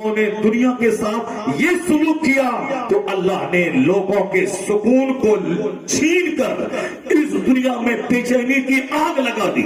نے دنیا کے ساتھ یہ سلوک کیا تو اللہ نے لوگوں کے سکون کو چھین کر اس دنیا میں بے چینی کی آگ لگا دی،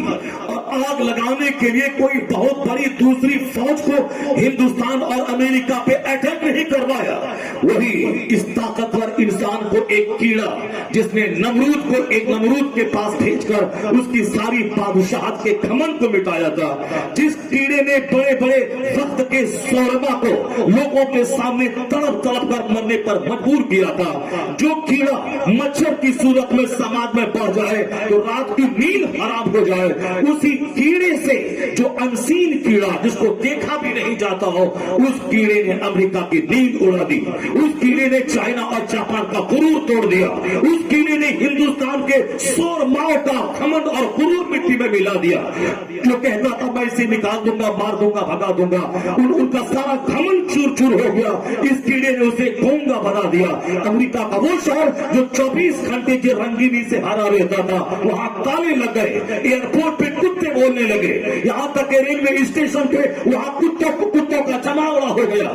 اور آگ لگانے کے لیے کوئی بہت بڑی دوسری فوج کو ہندوستان اور امریکہ پہ اٹیک نہیں کروایا، وہی اس طاقتور انسان کو ایک کیڑا جس نے نمرود کو ایک نمرود کے پاس بھیج کر اس کی ساری بادشاہت کے گھمنڈ کو مٹایا تھا، جس کیڑے نے بڑے بڑے وقت کے سورما کو لوگوں کے سامنے تڑپ تڑپ کر مرنے پر مجبور کیا تھا، جو کیڑا مچھر کی صورت میں سماج میں بڑھ جائے تو رات کی نیند حرام ہو جائے، اسی کیڑے سے جو انسین کیڑا جس کو دیکھا بھی نہیں جاتا ہو، اس کیڑے نے امریکہ کی نیند اڑا دی، اس کیڑے نے چائنا اور جاپان کا غرور توڑ دیا، اس کیڑے نے ہندوستان کے سورماؤں کا گھمنڈ اور غرور مٹی میں ملا دیا، جو کہتا تھا میں اسے نکال دوں گا، مار دوں گا، بھگا دوں گا، ان کا سارا گھمنڈ چور چور ہو گیا، اس کیڑے نے اسے گونگا بنا دیا۔ امریکہ کا وہ شہر جو 24 گھنٹے کی رنگینی سے بھرا رہتا تھا وہاں تالے لگ گئے، ایئرپورٹ پہ کتے بولنے لگے، یہاں تک کہ ریلوے اسٹیشن پہ وہاں کتوں کا جماوڑا ہو گیا،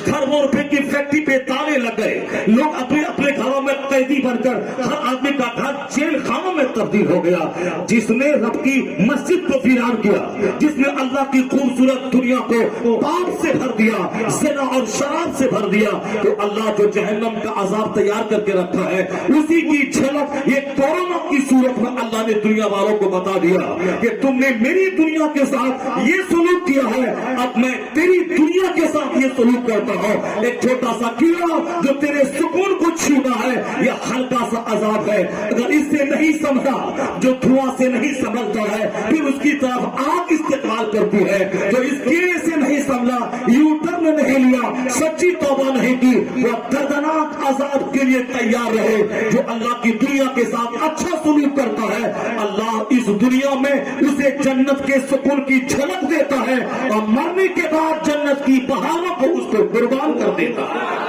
گھر موڑ کی فیکٹری پہ تالے لگ گئے، لوگ اپنے اپنے گھروں میں قیدی بن کر ہر آدمی کا گھر جیل خانوں میں تبدیل ہو گیا۔ جس نے رب کی مسجد کو ویران کیا، جس نے اللہ کی خوبصورت دنیا کو پاپ سے بھر دیا، زنا اور شراب سے بھر دیا، تو اللہ جو جہنم کا عذاب تیار کر کے رکھا ہے اسی کی جھلک یہ کورونا کی صورت میں اللہ نے دنیا والوں کو بتا دیا کہ تم نے میری دنیا کے ساتھ یہ سلوک کیا ہے، اب میں تیری دنیا کے ساتھ یہ سلوک کرتا ہوں۔ ایک چھوٹا سا کیڑا جو تیرے سکون کو چھینا ہے یہ ہلکا سا عذاب ہے، اگر اس سے نہیں سمجھا، جو دھواں سے نہیں سمجھتا ہے پھر اس کی طرف آگ استقبال کرتی ہے، جو اس کیڑے سے نہیں سمجھا، یو ٹرن نہیں لیا، سچی توبہ نہیں کی، وہ دردناک عذاب کے لیے تیار رہے۔ جو اللہ کی دنیا کے ساتھ اچھا سلوک کرتا ہے اللہ اس دنیا میں اسے جنت کے سکون کی جھلک دیتا ہے، اور مرنے کے بعد جنت کی بہاروں کو اس کو قربان کر دیتا ہے۔